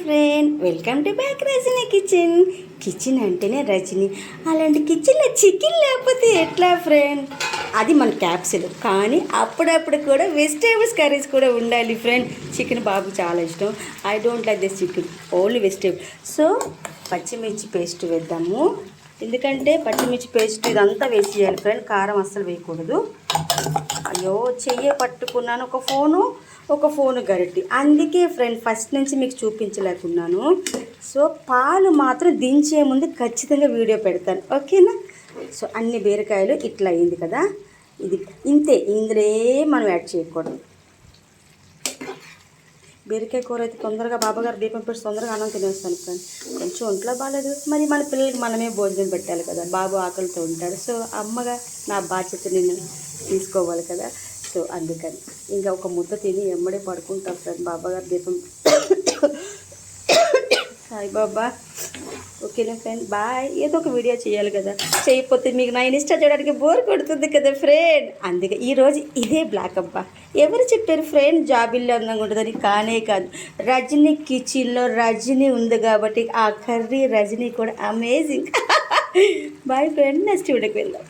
Friend, welcome to back Rajani kitchen. Kitchen అంటేనే రజనీ. అలాంటి కిచెన్లో చికెన్ లేకపోతే ఎట్లా ఫ్రెండ్? అది మన క్యాప్సిల్. కానీ అప్పుడప్పుడు కూడా వెజిటేబుల్స్ కర్రీస్ కూడా ఉండాలి ఫ్రెండ్. చికెన్ బాబు చాలా ఇష్టం. I don't like this chicken, only vegetable. So పచ్చిమిర్చి పేస్ట్ వేద్దాము. ఎందుకంటే పచ్చిమిర్చి పేస్ట్ ఇదంతా వేసేయాలి ఫ్రెండ్. కారం అస్సలు వేయకూడదు. అయ్యో చెయ్యి పట్టుకున్నాను, ఒక ఫోను గరిటి. అందుకే ఫ్రెండ్ ఫస్ట్ నుంచి మీకు చూపించలేకున్నాను. సో పాలు మాత్రం దించే ముందు ఖచ్చితంగా వీడియో పెడతాను, ఓకేనా? సో అన్ని బీరకాయలు ఇట్లా అయింది కదా, ఇది ఇంతే. ఇందులో మనం యాడ్ చేయకూడదు. బీరకాయ కూర అయితే తొందరగా బాబాగారు దీపం పెట్టి తొందరగా అన్నం తినేస్తాను ఫ్రెండ్. కొంచెం ఒంట్లో బాగాలేదు, మరి మన పిల్లలకి మనమే భోజనం పెట్టాలి కదా. బాబు ఆకలితో ఉంటాడు. సో అమ్మగా నా బాధ్యత నేను తీసుకోవాలి కదా. సో అందుకని ఇంకా ఒక ముద్ద తిని ఎమ్మడే పడుకుంటాను ఫ్రెండ్. బాబాగారు దీపం సాయిబాబా. ఓకేనా ఫ్రెండ్, బాయ్. ఏదో ఒక వీడియో చేయాలి కదా, చేయకపోతే మీకు నా ఇన్స్టా చేయడానికి బోర్ కొడుతుంది కదా ఫ్రెండ్. అందుకే ఈరోజు ఇదే బ్లాక్ అబ్బా. ఎవరు చెప్పారు ఫ్రెండ్ జాబిల్లో అందంగా ఉంటుందని? కానే కాదు, రజనీ కిచెన్లో రజనీ ఉంది కాబట్టి ఆ కర్రీ రజనీ కూడా అమేజింగ్. బాయ్ ఫ్రెండ్, నెక్స్ట్ వీడియోకి వెళ్దాం.